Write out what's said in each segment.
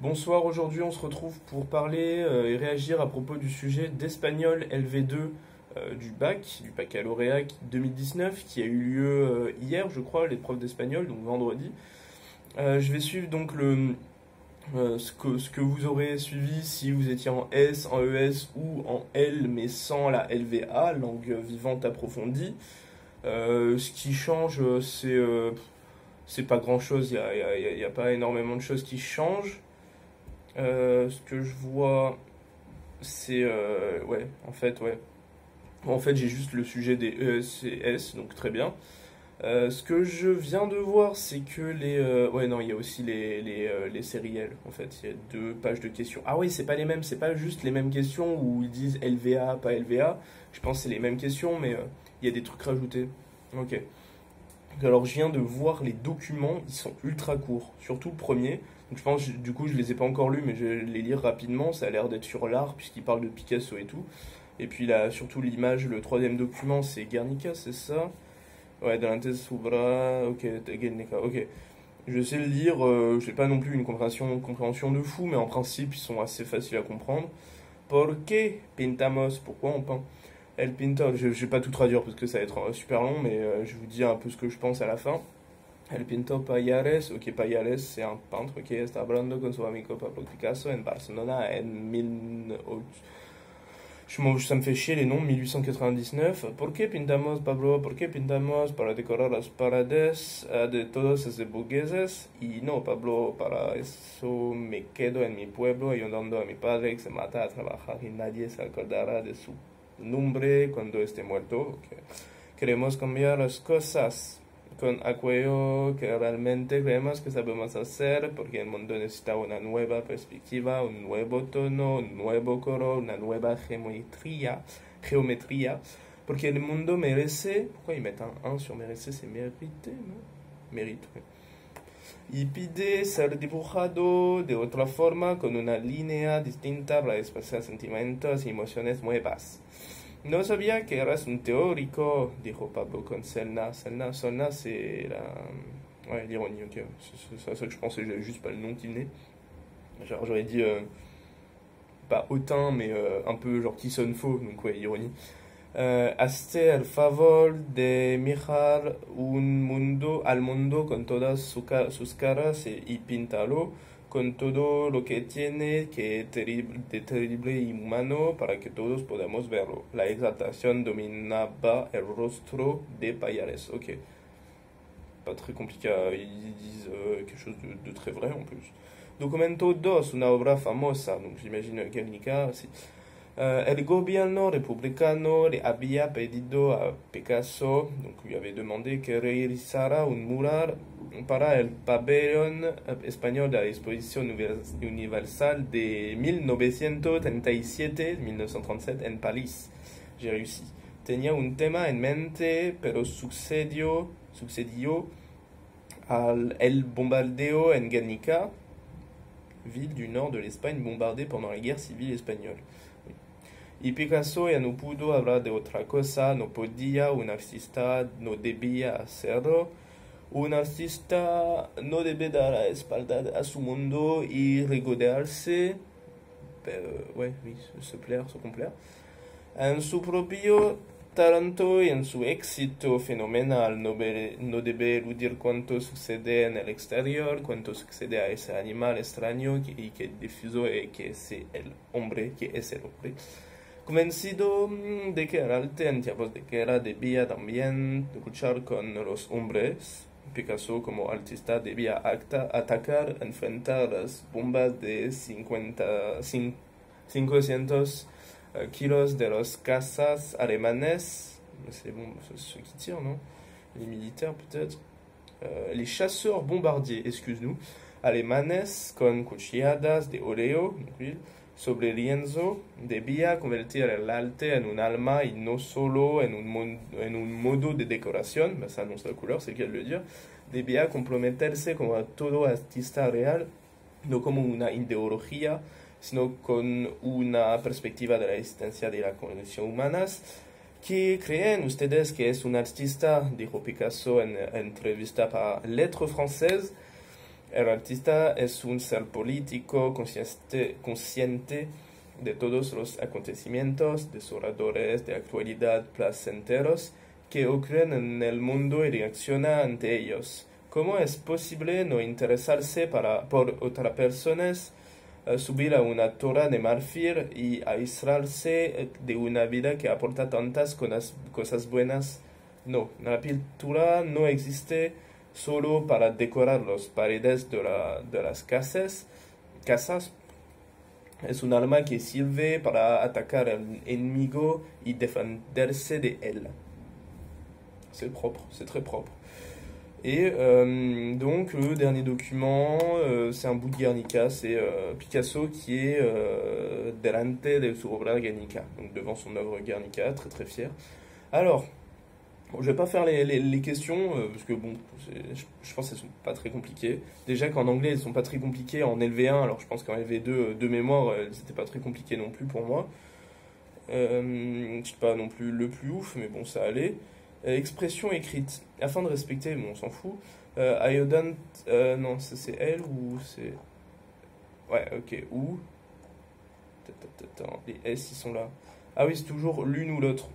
Bonsoir, aujourd'hui on se retrouve pour parler et réagir à propos du sujet d'espagnol LV2 du bac, du baccalauréat 2019 qui a eu lieu hier, je crois, l'épreuve d'espagnol, donc vendredi. Je vais suivre donc ce que vous aurez suivi si vous étiez en S, en ES ou en L, mais sans la LVA, langue vivante approfondie. Ce qui change, c'est pas grand-chose, il y a pas énormément de choses qui changent. Ce que je vois, c'est ouais, en fait, ouais. En fait, j'ai juste le sujet des ES et S, donc très bien. Ce que je viens de voir, c'est que ouais, non, il y a aussi les séries L, en fait. Il y a deux pages de questions. Ah oui, c'est pas les mêmes, c'est pas juste les mêmes questions où ils disent LVA, pas LVA. Je pense que c'est les mêmes questions, mais il y a des trucs rajoutés. Ok. Alors, je viens de voir les documents, ils sont ultra courts, surtout le premier. Donc, je pense, du coup, je les ai pas encore lus, mais je vais les lire rapidement. Ça a l'air d'être sur l'art, puisqu'il parle de Picasso et tout. Et puis là, surtout l'image, le troisième document, c'est Guernica, c'est ça? Ouais, Delante Subra, ok, Guernica, ok. Je sais le lire, j'ai pas non plus une compréhension de fou, mais en principe, ils sont assez faciles à comprendre. ¿Por qué pintamos? Pourquoi on peint? El pintor, je vais pas tout traduire parce que ça va être super long, mais je vous dis un peu ce que je pense à la fin. El pintor Payares, ok, Payares c'est un peintre qui está hablando con su amigo Pablo Picasso en Barcelona en 1800. Ça me fait chier les noms, 1899. ¿Por qué pintamos, Pablo? ¿Por qué pintamos? Para decorar las paredes de todos esos burgueses. Y no, Pablo, para eso me quedo en mi pueblo ayudando a mi padre que se mata a trabajar y nadie se acordará de su nombre cuando esté muerto. Okay. Queremos cambiar las cosas con aquello que realmente creemos que sabemos hacer, porque el mundo necesita una nueva perspectiva, un nuevo tono, un nuevo color, una nueva geometría, porque el mundo merece, pourquoi ils mettent un 1 sur merece, c'est mérité, non? Mérite, oui. Y pide ser dibujado de otra forma, con una línea distinta para expresar sentimientos y emociones nuevas. No sabía que eras un teórico, dijo Pablo con Selna. Selna, c'est la... Ouais, l'ironie, ok. C'est ça que je pensais, j'avais juste pas le nom qui venait. Genre, j'aurais dit, pas hautain, mais un peu genre qui sonne faux, donc ouais, ironie. Hazte el favor de mirar al mundo con todas sus caras y píntalo con todo lo que tiene que de terrible y humano para que todos podamos verlo. La exaltación dominaba el rostro de Payares. Ok. Pas très compliqué, ils disent quelque chose de très vrai en plus. Documento 2, una obra famosa, donc j'imagine Guernica aussi. El gobierno republicano le había pedido a Picasso, donc lui avait demandé que realizara un mural para el pabellón español de la Exposición Universal de 1937 en París. J'ai réussi. Tenía un tema en mente, pero sucedió el bombardeo en Guernica, ville du nord de l'Espagne bombardée pendant la guerre civile espagnole. Y Picasso ya no pudo hablar de otra cosa, no podía, un artista no debía hacerlo. Un artista no debe dar la espalda a su mundo y regodearse, ouais, oui, se plaire, se complaire, en su propio talento y en su éxito fenomenal. No debe eludir cuánto sucede en el exterior, cuánto sucede a ese animal extraño y que difusó que es el hombre, Convencido de que el arte en tiempos de guerra debía también luchar con los hombres, Picasso como artista debía atacar, enfrentar las bombas de 500 kilos de los cazas alemanes, c'est bon, ceux qui tirent, non? Les militaires peut-être, les chasseurs bombardiers, excuse-nous, alemanes con cuchilladas de óleo, sobre lienzo, debía convertir el arte en un alma y no solo en un modo de decoración, ben, ça annonce la couleur, c'est le cas de le dire, debía comprometerse como todo artista real, no como una ideología, sino con una perspectiva de la existencia de la condición humanas. ¿Qué creen ustedes que es un artista? Dijo Picasso en entrevista para Lettres Françaises. El artista es un ser político consciente de todos los acontecimientos desoladores de actualidad placenteros que ocurren en el mundo y reacciona ante ellos. ¿Cómo es posible no interesarse por otras personas, subir a una torre de marfil y aislarse de una vida que aporta tantas cosas buenas? No, la pintura no existe solo para decorar las paredes de las casas. Es un arma que sirve para atacar al enemigo y defenderse de él. C'est propre, c'est très propre. Et donc le dernier document, c'est un bout de Guernica, c'est Picasso qui est delante de su obra Guernica, donc devant son œuvre Guernica, très très fier. Alors, bon, je vais pas faire les questions, parce que bon, je pense qu'elles sont pas très compliquées. Déjà qu'en anglais, elles sont pas très compliquées en LV1, alors je pense qu'en LV2, de mémoire, elles n'étaient pas très compliquées non plus pour moi. Je suis pas non plus le plus ouf, mais bon, ça allait. Expression écrite. Afin de respecter, bon, on s'en fout. I don't... non, c'est elle ou c'est... Ouais, ok, ou... Attends, les S, ils sont là. Ah oui, c'est toujours l'une ou l'autre.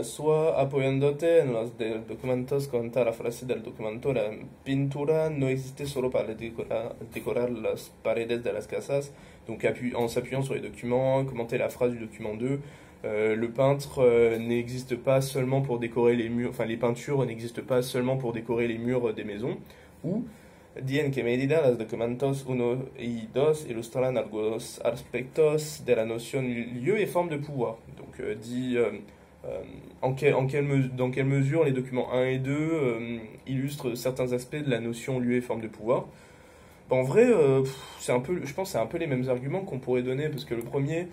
Soit apoyándote en los documentos contra la frase del documento, la pintura no existe solo para decorar las paredes de las casas. Donc en s'appuyant sur les documents, commenter la phrase du document 2. Le peintre n'existe pas seulement pour décorer les murs, enfin les peintures n'existent pas seulement pour décorer les murs des maisons. Ou di en qué medida los documentos 1 y 2 ilustran algunos aspectos de la notion lieu et forme de pouvoir. Donc dans quelle mesure les documents 1 et 2 illustrent certains aspects de la notion lieu et forme de pouvoir. En vrai, c'est un peu, je pense que c'est un peu les mêmes arguments qu'on pourrait donner, parce que le premier,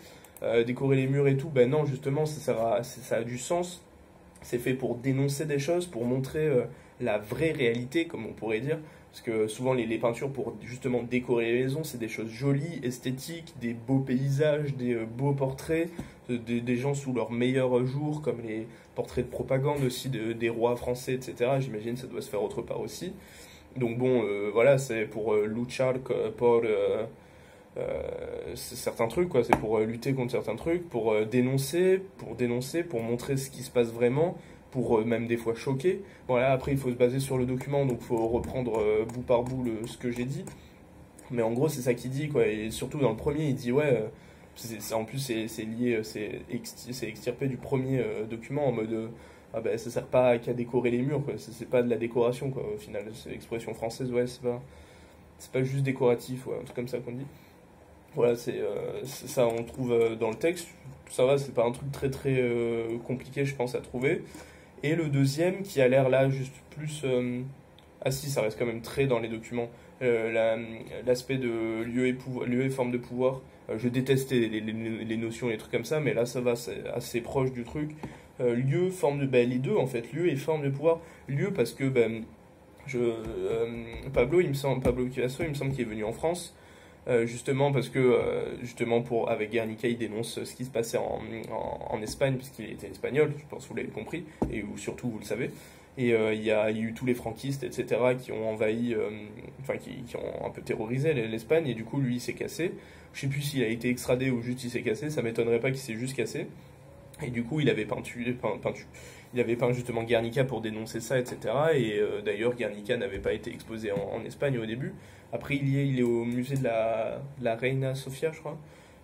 décorer les murs et tout, ben non, justement, ça a du sens. C'est fait pour dénoncer des choses, pour montrer la vraie réalité, comme on pourrait dire. Parce que souvent, les peintures, pour justement décorer les maisons, c'est des choses jolies, esthétiques, des beaux paysages, des beaux portraits, des gens sous leurs meilleurs jours, comme les portraits de propagande aussi des rois français, etc. J'imagine que ça doit se faire autre part aussi. Donc bon, voilà, c'est pour luchar pour certains trucs, quoi. C'est pour lutter contre certains trucs, pour dénoncer, pour montrer ce qui se passe vraiment, pour même des fois choquer. Voilà, après il faut se baser sur le document, donc il faut reprendre bout par bout ce que j'ai dit. Mais en gros, c'est ça qu'il dit, quoi. Et surtout dans le premier, il dit, ouais, en plus c'est lié, c'est extirpé du premier document en mode... ah ben ça sert pas qu'à décorer les murs, quoi. C'est pas de la décoration, quoi, au final. C'est l'expression française, ouais, c'est pas juste décoratif, ouais, un truc comme ça qu'on dit. Voilà, c'est ça, on trouve dans le texte. Ça va, c'est pas un truc très très compliqué, je pense, à trouver. Et le deuxième, qui a l'air là juste plus... ah si, ça reste quand même très dans les documents. L'aspect de lieu et forme de pouvoir. Je déteste les notions, les trucs comme ça, mais là ça va, c'est assez proche du truc. Lieu, forme de... Ben, les deux en fait, lieu et forme de pouvoir. Lieu parce que ben, Pablo Picasso, il me semble qu'il est venu en France. Justement parce que justement avec Guernica il dénonce ce qui se passait en Espagne, puisqu'il était espagnol, je pense que vous l'avez compris, et ou surtout vous le savez. Et il y a eu tous les franquistes, etc., qui ont envahi, enfin qui ont un peu terrorisé l'Espagne, et du coup lui il s'est cassé. Je sais plus s'il a été extradé ou juste il s'est cassé, ça m'étonnerait pas qu'il s'est juste cassé. Et du coup il avait il avait peint justement Guernica pour dénoncer ça, etc. Et d'ailleurs Guernica n'avait pas été exposé en Espagne au début. Après il est au musée de la Reina Sofia, je crois.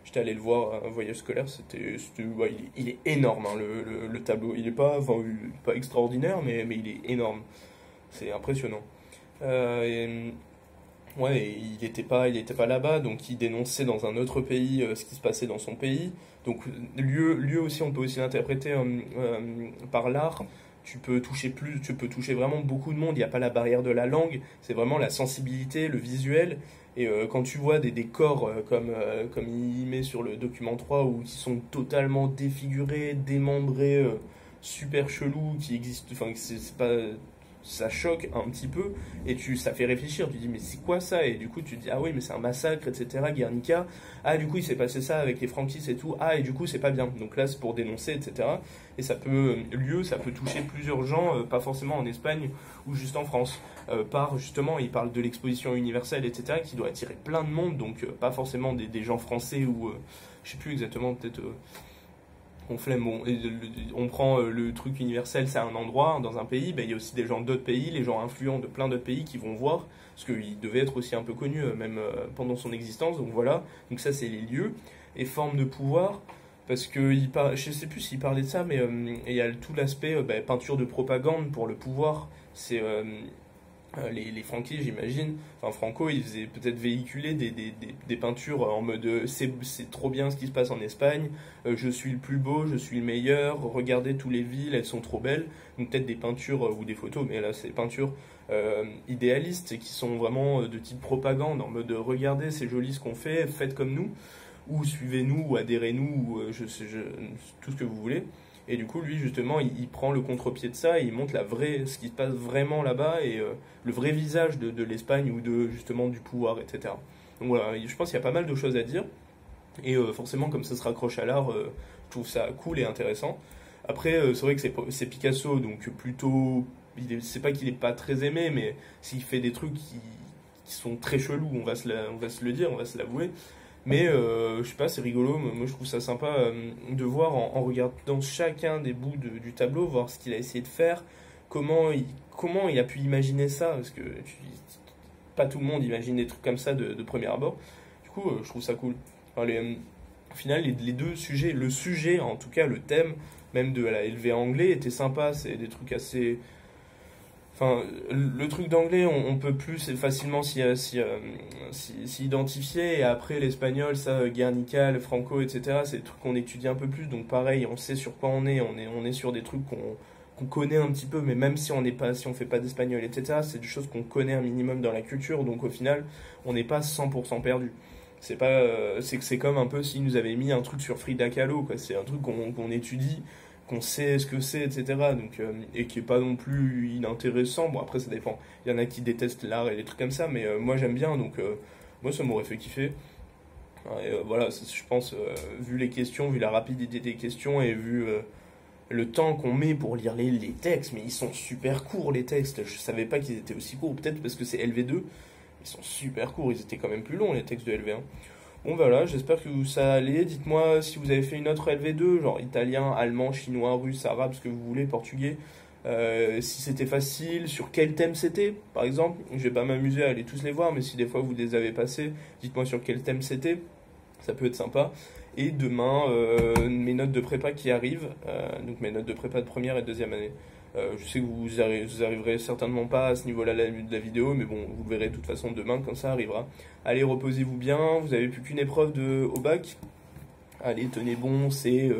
J'étais allé le voir, un voyage scolaire, ouais, il est énorme, hein, le tableau. Il est pas extraordinaire, mais il est énorme. C'est impressionnant. Ouais, et il était pas là-bas, donc il dénonçait dans un autre pays ce qui se passait dans son pays. Donc lieu aussi, on peut aussi l'interpréter par l'art. Tu peux toucher vraiment beaucoup de monde. Il n'y a pas la barrière de la langue, c'est vraiment la sensibilité, le visuel. Et quand tu vois des décors comme il met sur le document 3, où qui sont totalement défigurés, démembrés, super chelous, qui existent, enfin c'est pas, ça choque un petit peu et ça fait réfléchir. Tu dis mais c'est quoi ça? Et du coup tu te dis ah oui mais c'est un massacre, etc. Guernica. Ah du coup il s'est passé ça avec les franquistes et tout. Ah et du coup c'est pas bien. Donc là c'est pour dénoncer, etc. Et ça peut toucher plusieurs gens, pas forcément en Espagne ou juste en France. Par justement il parle de l'exposition universelle, etc. qui doit attirer plein de monde. Donc pas forcément des gens français ou je sais plus exactement peut-être. On flemme, on prend le truc universel, c'est un endroit dans un pays, ben, il y a aussi des gens d'autres pays, les gens influents de plein d'autres pays qui vont voir, parce qu'il devait être aussi un peu connu même pendant son existence, donc voilà, donc ça c'est les lieux, et forme de pouvoir, parce que je sais plus s'il parlait de ça, mais il y a tout l'aspect peinture de propagande pour le pouvoir, c'est les franquistes, j'imagine, enfin Franco, il faisait peut-être véhiculer des peintures en mode c'est trop bien ce qui se passe en Espagne, je suis le plus beau, je suis le meilleur, regardez toutes les villes, elles sont trop belles. Donc peut-être des peintures ou des photos, mais là c'est des peintures idéalistes qui sont vraiment de type propagande, en mode regardez c'est joli ce qu'on fait, faites comme nous, ou suivez-nous, ou adhérez-nous, ou tout ce que vous voulez. Et du coup, lui, justement, il prend le contre-pied de ça et il montre ce qui se passe vraiment là-bas et le vrai visage de l'Espagne ou justement du pouvoir, etc. Donc voilà, je pense qu'il y a pas mal de choses à dire. Et forcément, comme ça se raccroche à l'art, je trouve ça cool et intéressant. Après, c'est vrai que c'est Picasso, donc plutôt. C'est pas qu'il est pas très aimé, mais s'il fait des trucs qui sont très chelous, on va se le dire, on va se l'avouer. Mais je sais pas, c'est rigolo. Moi, je trouve ça sympa de voir en regardant chacun des bouts du tableau, voir ce qu'il a essayé de faire, comment il a pu imaginer ça, parce que pas tout le monde imagine des trucs comme ça de premier abord. Du coup, je trouve ça cool. Enfin, au final, les deux sujets, le sujet, en tout cas le thème, même de la LV anglais, était sympa. C'est des trucs assez. Enfin, le truc d'anglais, on peut plus facilement s'y identifier. Et après, l'espagnol, ça, Guernica, le Franco, etc., c'est des trucs qu'on étudie un peu plus. Donc pareil, on sait sur quoi on est. On est sur des trucs qu'on connaît un petit peu, mais même si on fait pas d'espagnol, etc., c'est des choses qu'on connaît un minimum dans la culture. Donc au final, on n'est pas 100% perdu. C'est pas, c'est comme un peu s'ils nous avaient mis un truc sur Frida Kahlo, quoi. C'est un truc qu'on étudie, qu'on sait ce que c'est, etc. Donc, et qui est pas non plus inintéressant. Bon, après, ça dépend. Il y en a qui détestent l'art et les trucs comme ça, mais moi j'aime bien, donc moi ça m'aurait fait kiffer. Et, voilà, je pense, vu les questions, vu la rapidité des questions et vu le temps qu'on met pour lire les textes, mais ils sont super courts les textes. Je savais pas qu'ils étaient aussi courts, peut-être parce que c'est LV2. Ils sont super courts, ils étaient quand même plus longs les textes de LV1. Bon voilà, j'espère que ça allait. Dites-moi si vous avez fait une autre LV2, genre italien, allemand, chinois, russe, arabe, ce que vous voulez, portugais. Si c'était facile, sur quel thème c'était, par exemple. Je vais pas m'amuser à aller tous les voir, mais si des fois vous les avez passés, dites-moi sur quel thème c'était. Ça peut être sympa. Et demain, mes notes de prépa qui arrivent, donc mes notes de prépa de première et de deuxième année. Je sais que vous arriverez certainement pas à ce niveau-là de la vidéo, mais bon, vous le verrez de toute façon demain quand ça arrivera. Allez, reposez-vous bien, vous avez plus qu'une épreuve au bac. Allez, tenez bon, non, c'est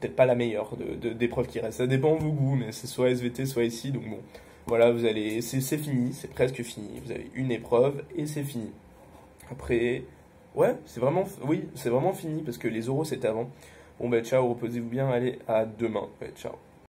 peut-être pas la meilleure d'épreuve qui reste. Ça dépend de vos goûts, mais c'est soit SVT, soit ici, donc bon. Voilà, c'est fini, c'est presque fini. Vous avez une épreuve et c'est fini. Après, ouais, c'est vraiment fini parce que les oraux c'était avant. Bon, bah ciao, reposez-vous bien, allez, à demain. Ouais, ciao.